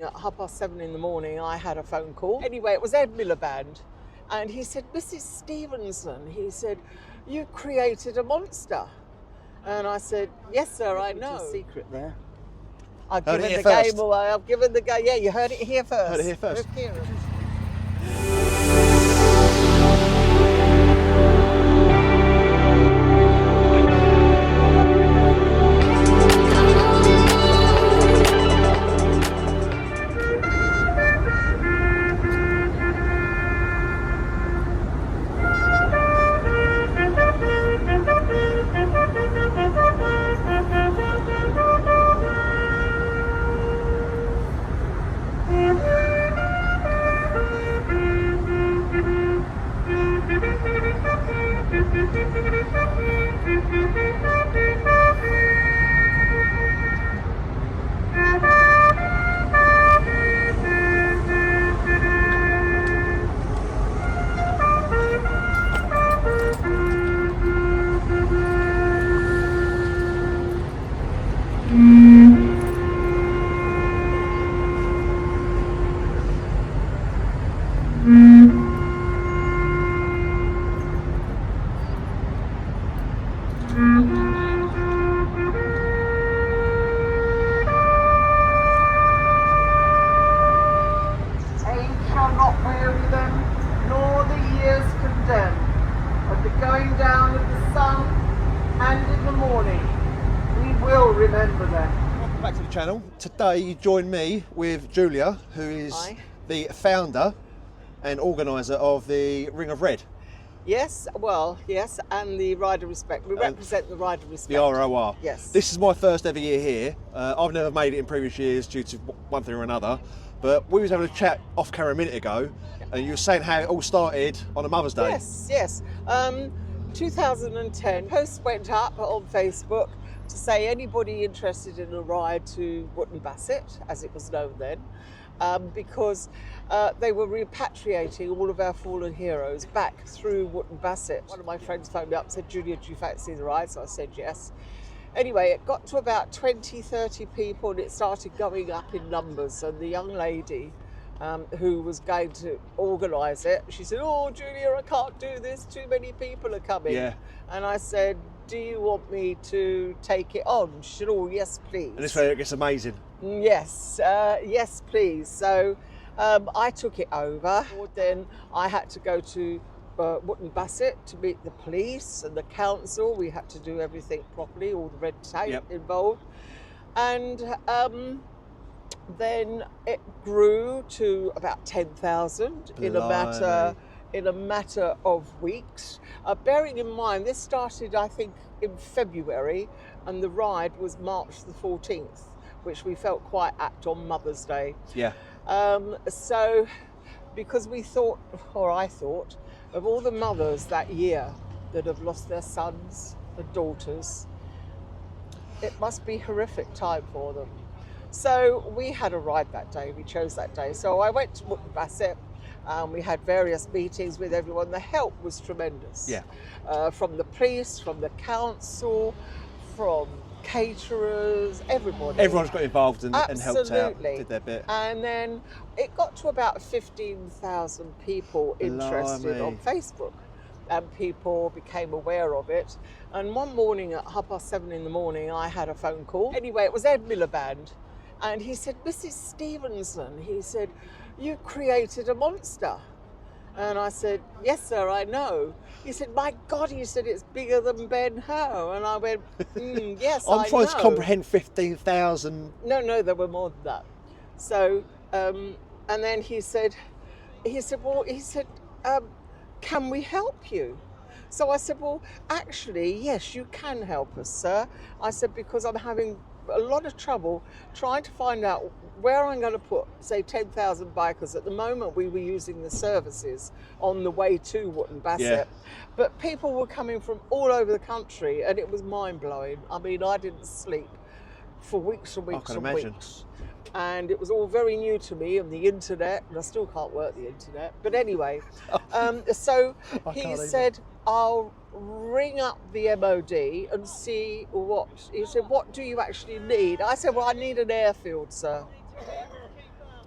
at 7:30 in the morning, I had a phone call. Anyway, it was Ed Miliband. And he said, Mrs. Stevenson, he said, you created a monster. And I said, yes, sir, I know. Secret there. I've given the game away. I've given the game. Yeah, you heard it here first. Heard it here first. Back to the channel. Today you join me with Julia, who is the founder and organiser of the Ring of Red. Yes, well, yes, and the Ride of Respect. We represent the Ride of Respect. The ROR. Yes. This is my first ever year here. I've never made it in previous years due to one thing or another, but we was having a chat off camera a minute ago, and you were saying how it all started on a Mother's Day. Yes, yes. 2010, post went up on Facebook to say anybody interested in a ride to Wootton Bassett, as it was known then, because they were repatriating all of our fallen heroes back through Wootton Bassett. One of my friends phoned me up and said, Julia, do you fancy the ride? So I said yes. Anyway, it got to about 20, 30 people and it started going up in numbers, and the young lady who was going to organise it, she said, oh, Julia, I can't do this, too many people are coming. Yeah. And I said, do you want me to take it on? She said, oh, yes, please. And this way it gets amazing. Yes, yes, please. So I took it over. Then I had to go to Wootton Bassett to meet the police and the council. We had to do everything properly, all the red tape involved. And then it grew to about 10,000 in a matter of weeks. Bearing in mind, this started, I think, in February, and the ride was March the 14th, which we felt quite apt on Mother's Day. Yeah. So, because we thought, or I thought, of all the mothers that year that have lost their sons and daughters, it must be a horrific time for them. So we had a ride that day, we chose that day. So I went to Wootton Bassett. We had various meetings with everyone. The help was tremendous. Yeah. From the police, from the council, from caterers, everybody. Everyone's got involved and helped out, Absolutely. did their bit. And then it got to about 15,000 people interested on Facebook, and people became aware of it. And one morning at 7:30 in the morning, I had a phone call. Anyway, it was Ed Miliband. And he said, Mrs. Stevenson, he said, you created a monster. And I said, yes, sir, I know. He said, my God, he said, it's bigger than Ben-Hur. And I went, yes, I know. I'm trying to comprehend 15,000. No, there were more than that. So, and then he said, can we help you? So I said, well, actually, yes, you can help us, sir. I said, because I'm having a lot of trouble trying to find out where I'm going to put, say, 10,000 bikers. At the moment, we were using the services on the way to Wootton Bassett, but people were coming from all over the country, and it was mind-blowing. I mean, I didn't sleep for weeks and weeks and weeks. And it was all very new to me, and the internet, and I still can't work the internet. But anyway, so he said, I'll ring up the MOD and see he said, what do you actually need? I said, well, I need an airfield, sir.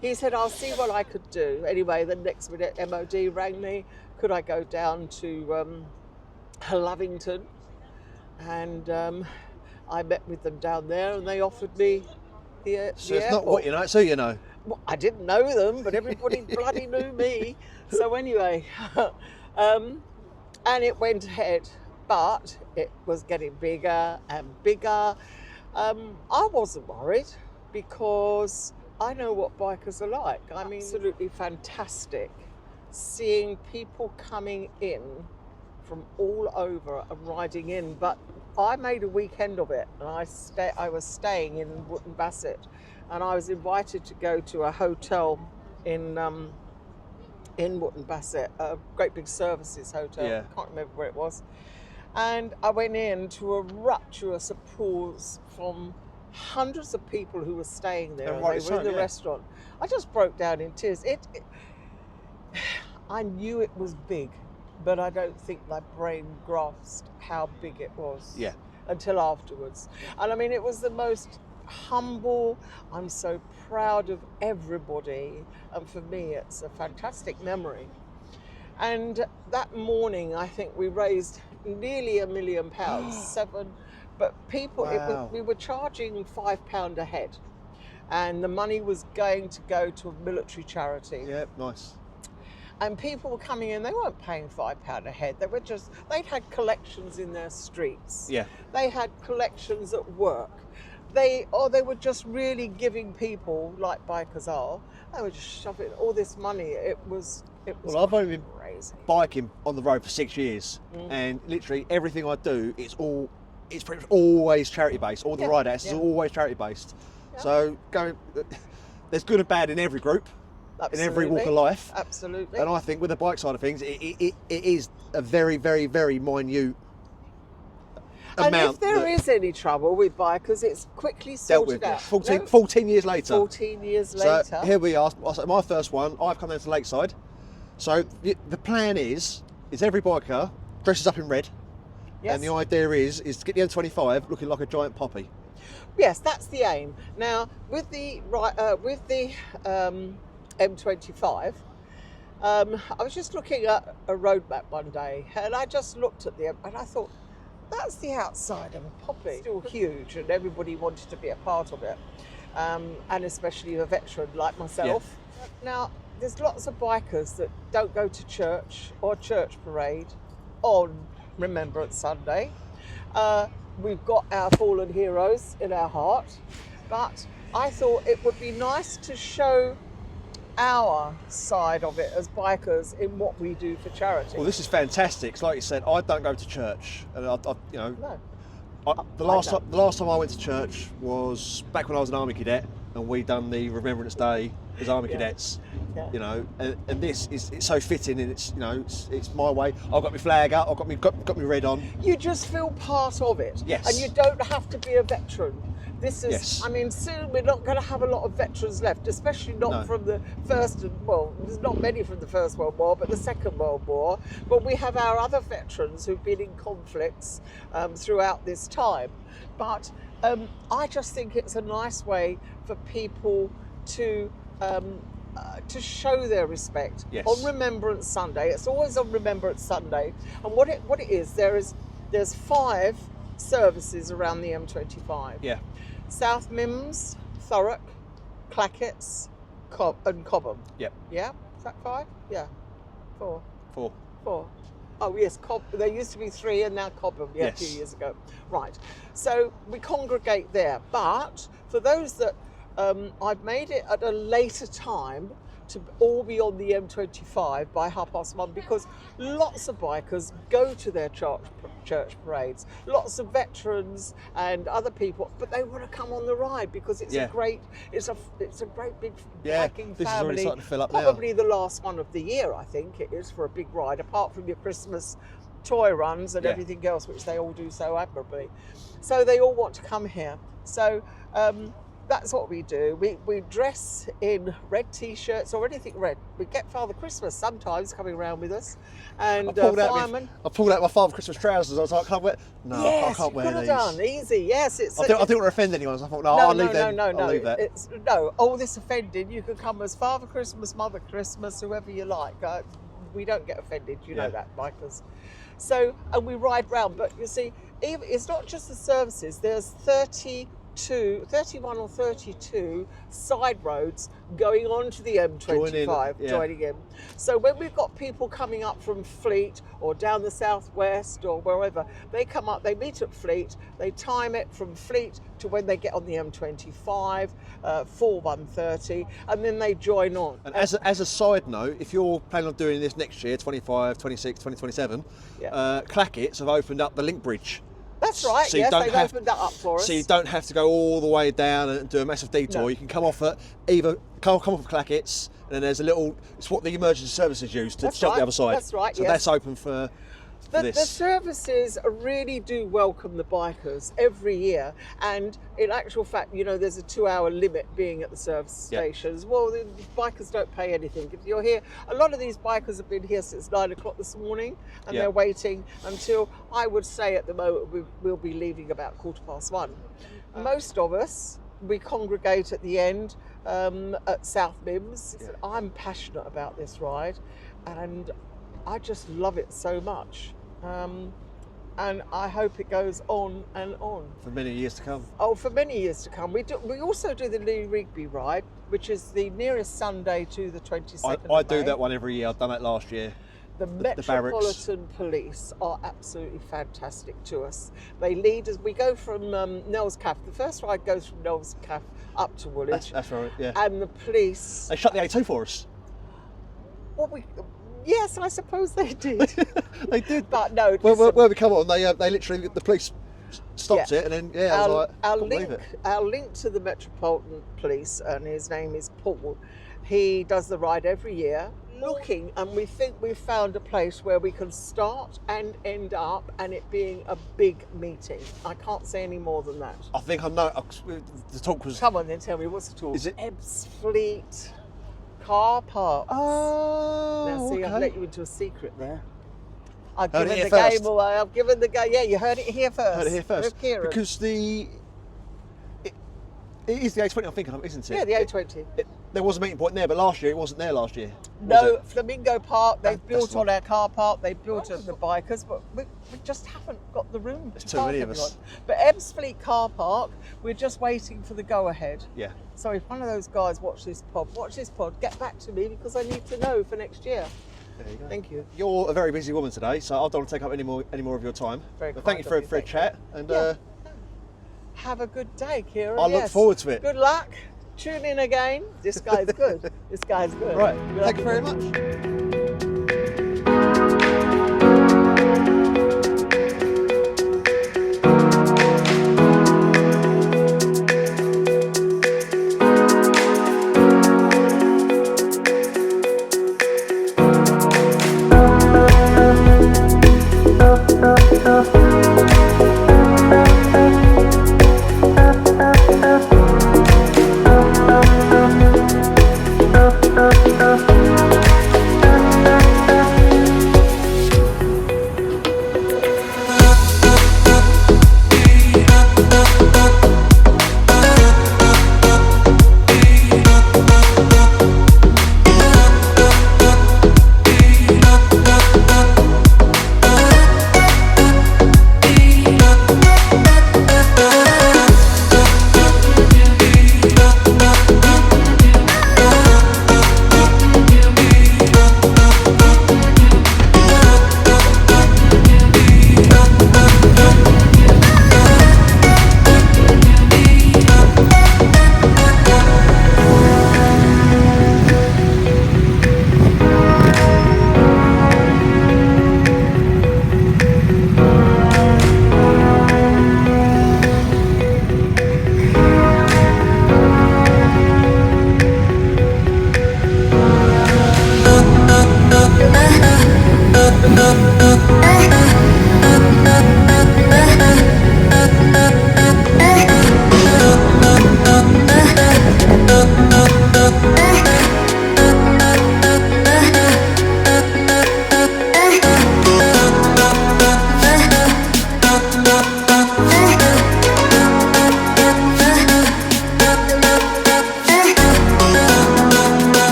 he said, I'll see what I could do. Anyway, the next minute, MOD rang me. Could I go down to Lovington? And I met with them down there, and they offered me the So the it's airport. not what you know, it's who you know. Well, I didn't know them, but everybody bloody knew me. So anyway, and it went ahead, but it was getting bigger and bigger. I wasn't worried because I know what bikers are like. I mean, absolutely fantastic seeing people coming in from all over and riding in. But I made a weekend of it, and I was staying in Wootton Bassett, and I was invited to go to a hotel in Wootton Bassett, a great big services hotel. Yeah. I can't remember where it was. And I went in to a rapturous applause from hundreds of people who were staying there. And And rightly they were in so, the yeah. restaurant. I just broke down in tears. I knew it was big, but I don't think my brain grasped how big it was. Yeah. Until afterwards. And I mean, it was the most humble. I'm so proud of everybody, and for me it's a fantastic memory. And that morning I think we raised nearly £1 million, but people, Wow. we were charging £5 a head, and the money was going to go to a military charity. Yeah, nice. And people were coming in, they weren't paying £5 a head, they'd had collections in their streets. Yeah. They had collections at work. They were just really giving people, like bikers are, they were just shoving all this money. It was Well, I've only been crazy. biking on the road for 6 years, and literally everything I do, it's pretty much always charity based. All the Yeah, ride outs is yeah. always charity based. Yeah. So there's good and bad in every group, in every walk of life. Absolutely. And I think with the bike side of things, it is a very, very, very minute and amount. if there is any trouble with bikers, it's quickly dealt sorted with out. 14 years later. 14 years later. So here we are. So my first one, I've come down to Lakeside. So the plan is every biker dresses up in red, Yes. and the idea is to get the M25 looking like a giant poppy. Yes, that's the aim. Now, with the M25, I was just looking at a road map one day, and I just looked at them, and I thought, that's the outside of a poppy. Still huge, and everybody wanted to be a part of it, and especially a veteran like myself. Yeah. Now, there's lots of bikers that don't go to church or church parade on Remembrance Sunday. We've got our fallen heroes in our heart, but I thought it would be nice to show our side of it as bikers in what we do for charity. Well, this is fantastic. 'Cause like you said, I don't go to church, and No. the last time I went to church was back when I was an army cadet, and we done the Remembrance Day as army cadets. Yeah. You know, and this it's so fitting, and it's my way. I've got my flag up, I've got my red on. You just feel part of it. Yes. And you don't have to be a veteran. This is, Yes. I mean, soon we're not going to have a lot of veterans left, especially not No. from the there's not many from the First World War, but the Second World War. But we have our other veterans who've been in conflicts throughout this time. But I just think it's a nice way for people to show their respect. Yes. On Remembrance Sunday. It's always on Remembrance Sunday. And what it is, there's 5 services around the M25. Yeah. South Mims, Thurrock, Clacketts, and Cobham. Yep. Yeah? Is that 5? Yeah. 4. 4. Oh yes, there used to be 3 and now Cobham, a Yes. few years ago. Right. So we congregate there. But for those that I've made it at a later time to all be on the M25 by 1:30 because lots of bikers go to their church parades. Lots of veterans and other people, but they want to come on the ride because it's a great big biking this is family. already starting to fill up now. Probably the last one of the year, I think it is, for a big ride, apart from your Christmas toy runs and Yeah. everything else, which they all do so admirably. So they all want to come here. So that's what we do. We dress in red t-shirts or anything red. We get Father Christmas sometimes coming around with us, and firemen. I pulled out my Father Christmas trousers. I was like, I can't wear could these. have done easy. Yes, it's. I didn't want to offend anyone, so I thought, I'll leave them. I'll leave that. All this offending. You can come as Father Christmas, Mother Christmas, whoever you like. We don't get offended. You know that, bikers. So, and we ride round. But you see, it's not just the services. There's 31 or 32 side roads going on to the M25, joining in. So when we've got people coming up from Fleet or down the southwest or wherever, they come up, they meet at Fleet, they time it from Fleet to when they get on the M25, 4130, and then they join on. And as a side note, if you're planning on doing this next year, 25, 26, 2027, Clackett's have opened up the link bridge. That's right, so yes, they've opened that up for us. So you don't have to go all the way down and do a massive detour. No. You can come off at come off at Clackett's, and then there's a little, it's what the emergency services use to jump the other side. That's right, so that's open for the services really do welcome the bikers every year, and in actual fact, you know, there's a 2-hour limit being at the service stations. Well, the bikers don't pay anything. If you're here, a lot of these bikers have been here since 9 o'clock this morning, and they're waiting until, I would say at the moment, we'll be leaving about 1:15. Most of us, we congregate at the end at South Mims. I'm passionate about this ride, and I just love it so much. And I hope it goes on and on. For many years to come. Oh, for many years to come. We also do the Lee Rigby ride, which is the nearest Sunday to the 22nd I do that one every year. I've done that last year. The Metropolitan Police are absolutely fantastic to us. They lead us. We go from Nels Caff. The first ride goes from Nels Caff up to Woolwich. That's right, yeah. And the police... They shut the A2 for us. Yes, I suppose they did. They did. But no. Where we come on, they literally, the police stopped it, and then I was like, our link to the Metropolitan Police, and his name is Paul. He does the ride every year, looking, and we think we've found a place where we can start and end up, and it being a big meeting. I can't say any more than that. I think I know. The talk was. Come on, then tell me what's the talk. Is it Ebbsfleet car parks? Oh, now see, okay. I've let you into a secret there. I've given the game away. I've given the game. Yeah, you heard it here first. Heard it here first. With Kieran. Because it is the A20 I'm thinking of, isn't it? Yeah, the A20. There was a meeting point there, but last year it wasn't there last year. No, Flamingo Park, they've built on our car park, they've built it for the bikers, but we just haven't got the room. There's too many of us. But Ebbsfleet Car Park, we're just waiting for the go-ahead. Yeah. So if one of those guys watch this pod, get back to me, because I need to know for next year. There you go. Thank you. You're a very busy woman today, so I don't want to take up any more of your time. But thank you for a chat, and have a good day, Kieran. I look forward to it. Good luck. Tune in again. This guy's good. This guy's good. Right. Thank you very much.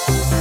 you.